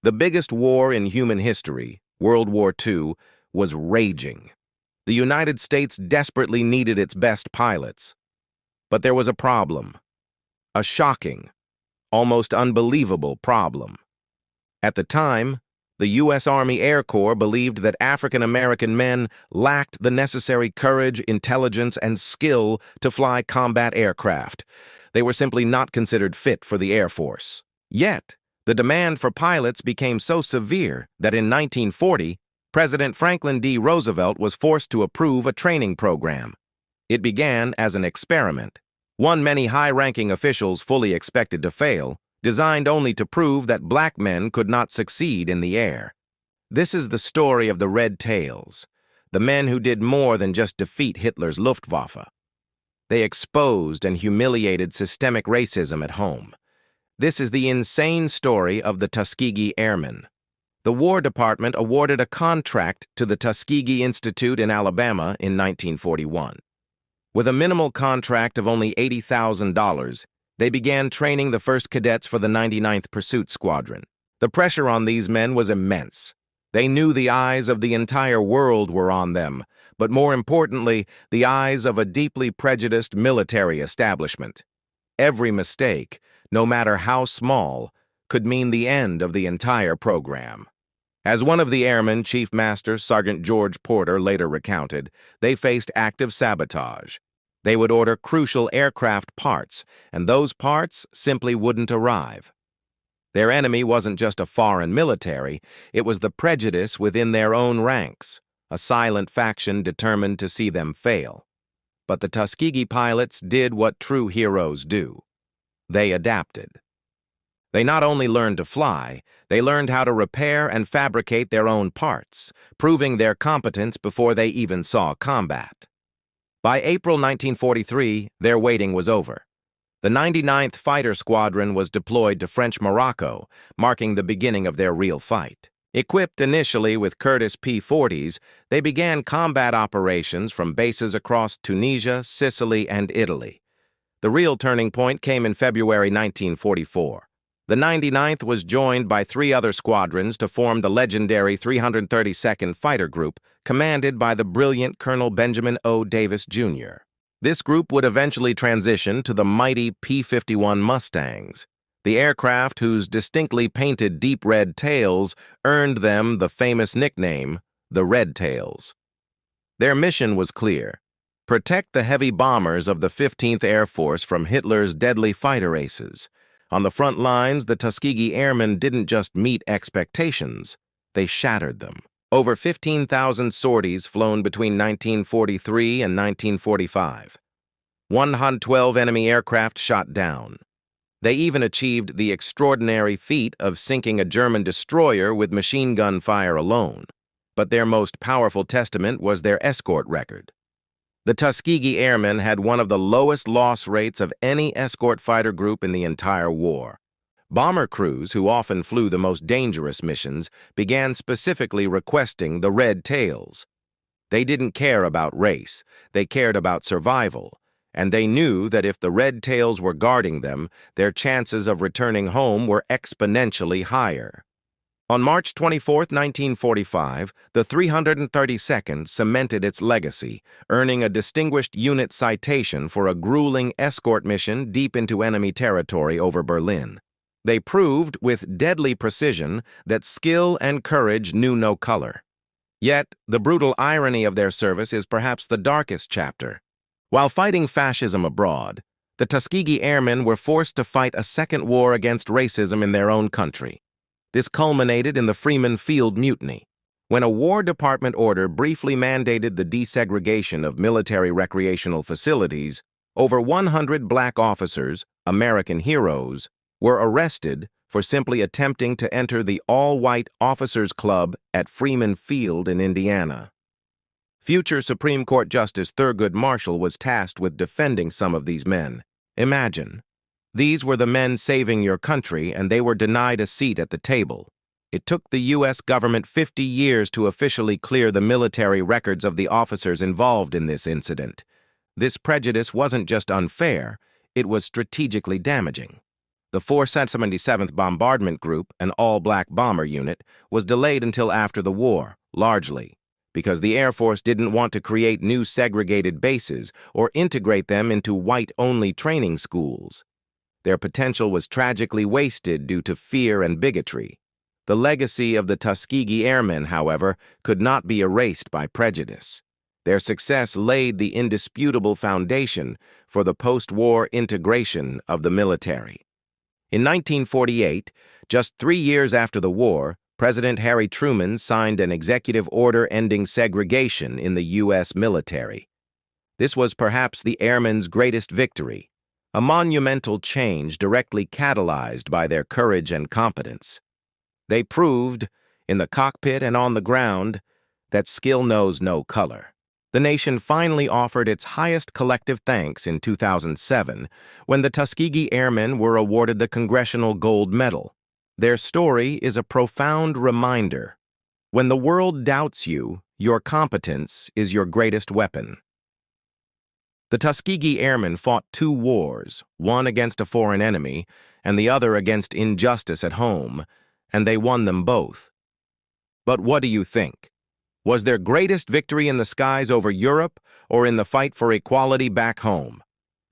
The biggest war in human history, World War II, was raging. The United States desperately needed its best pilots. But there was a problem. A shocking, almost unbelievable problem. At the time, the U.S. Army Air Corps believed that African American men lacked the necessary courage, intelligence, and skill to fly combat aircraft. They were simply not considered fit for the Air Force. Yet, the demand for pilots became so severe that in 1940, President Franklin D. Roosevelt was forced to approve a training program. It began as an experiment, one many high-ranking officials fully expected to fail, designed only to prove that black men could not succeed in the air. This is the story of the Red Tails, the men who did more than just defeat Hitler's Luftwaffe. They exposed and humiliated systemic racism at home. This is the insane story of the Tuskegee Airmen. The War Department awarded a contract to the Tuskegee Institute in Alabama in 1941. With a minimal contract of only $80,000, they began training the first cadets for the 99th Pursuit Squadron. The pressure on these men was immense. They knew the eyes of the entire world were on them, but more importantly, the eyes of a deeply prejudiced military establishment. Every mistake, no matter how small, could mean the end of the entire program. As one of the airmen, Chief Master Sergeant George Porter, later recounted, they faced active sabotage. They would order crucial aircraft parts, and those parts simply wouldn't arrive. Their enemy wasn't just a foreign military, it was the prejudice within their own ranks, a silent faction determined to see them fail. But the Tuskegee pilots did what true heroes do. They adapted. They not only learned to fly, they learned how to repair and fabricate their own parts, proving their competence before they even saw combat. By April 1943, their waiting was over. The 99th Fighter Squadron was deployed to French Morocco, marking the beginning of their real fight. Equipped initially with Curtiss P-40s, they began combat operations from bases across Tunisia, Sicily, and Italy. The real turning point came in February 1944. The 99th was joined by 3 other squadrons to form the legendary 332nd Fighter Group, commanded by the brilliant Colonel Benjamin O. Davis, Jr. This group would eventually transition to the mighty P-51 Mustangs, the aircraft whose distinctly painted deep red tails earned them the famous nickname, the Red Tails. Their mission was clear: protect the heavy bombers of the 15th Air Force from Hitler's deadly fighter aces. On the front lines, the Tuskegee Airmen didn't just meet expectations, they shattered them. Over 15,000 sorties flown between 1943 and 1945. 112 enemy aircraft shot down. They even achieved the extraordinary feat of sinking a German destroyer with machine gun fire alone. But their most powerful testament was their escort record. The Tuskegee Airmen had one of the lowest loss rates of any escort fighter group in the entire war. Bomber crews, who often flew the most dangerous missions, began specifically requesting the Red Tails. They didn't care about race, they cared about survival, and they knew that if the Red Tails were guarding them, their chances of returning home were exponentially higher. On March 24, 1945, the 332nd cemented its legacy, earning a Distinguished Unit Citation for a grueling escort mission deep into enemy territory over Berlin. They proved with deadly precision that skill and courage knew no color. Yet, the brutal irony of their service is perhaps the darkest chapter. While fighting fascism abroad, the Tuskegee Airmen were forced to fight a second war against racism in their own country. This culminated in the Freeman Field Mutiny, when a War Department order briefly mandated the desegregation of military recreational facilities. Over 100 black officers, American heroes, were arrested for simply attempting to enter the all-white Officers Club at Freeman Field in Indiana. Future Supreme Court Justice Thurgood Marshall was tasked with defending some of these men. Imagine. These were the men saving your country, and they were denied a seat at the table. It took the U.S. government 50 years to officially clear the military records of the officers involved in this incident. This prejudice wasn't just unfair, it was strategically damaging. The 477th Bombardment Group, an all-black bomber unit, was delayed until after the war, largely because the Air Force didn't want to create new segregated bases or integrate them into white-only training schools. Their potential was tragically wasted due to fear and bigotry. The legacy of the Tuskegee Airmen, however, could not be erased by prejudice. Their success laid the indisputable foundation for the post-war integration of the military. In 1948, just 3 years after the war, President Harry Truman signed an executive order ending segregation in the U.S. military. This was perhaps the airmen's greatest victory, a monumental change directly catalyzed by their courage and competence. They proved, in the cockpit and on the ground, that skill knows no color. The nation finally offered its highest collective thanks in 2007 when the Tuskegee Airmen were awarded the Congressional Gold Medal. Their story is a profound reminder. When the world doubts you, your competence is your greatest weapon. The Tuskegee Airmen fought 2 wars, one against a foreign enemy and the other against injustice at home, and they won them both. But what do you think? Was their greatest victory in the skies over Europe or in the fight for equality back home?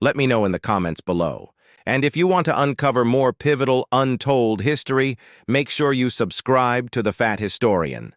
Let me know in the comments below. And if you want to uncover more pivotal, untold history, make sure you subscribe to The Fat Historian.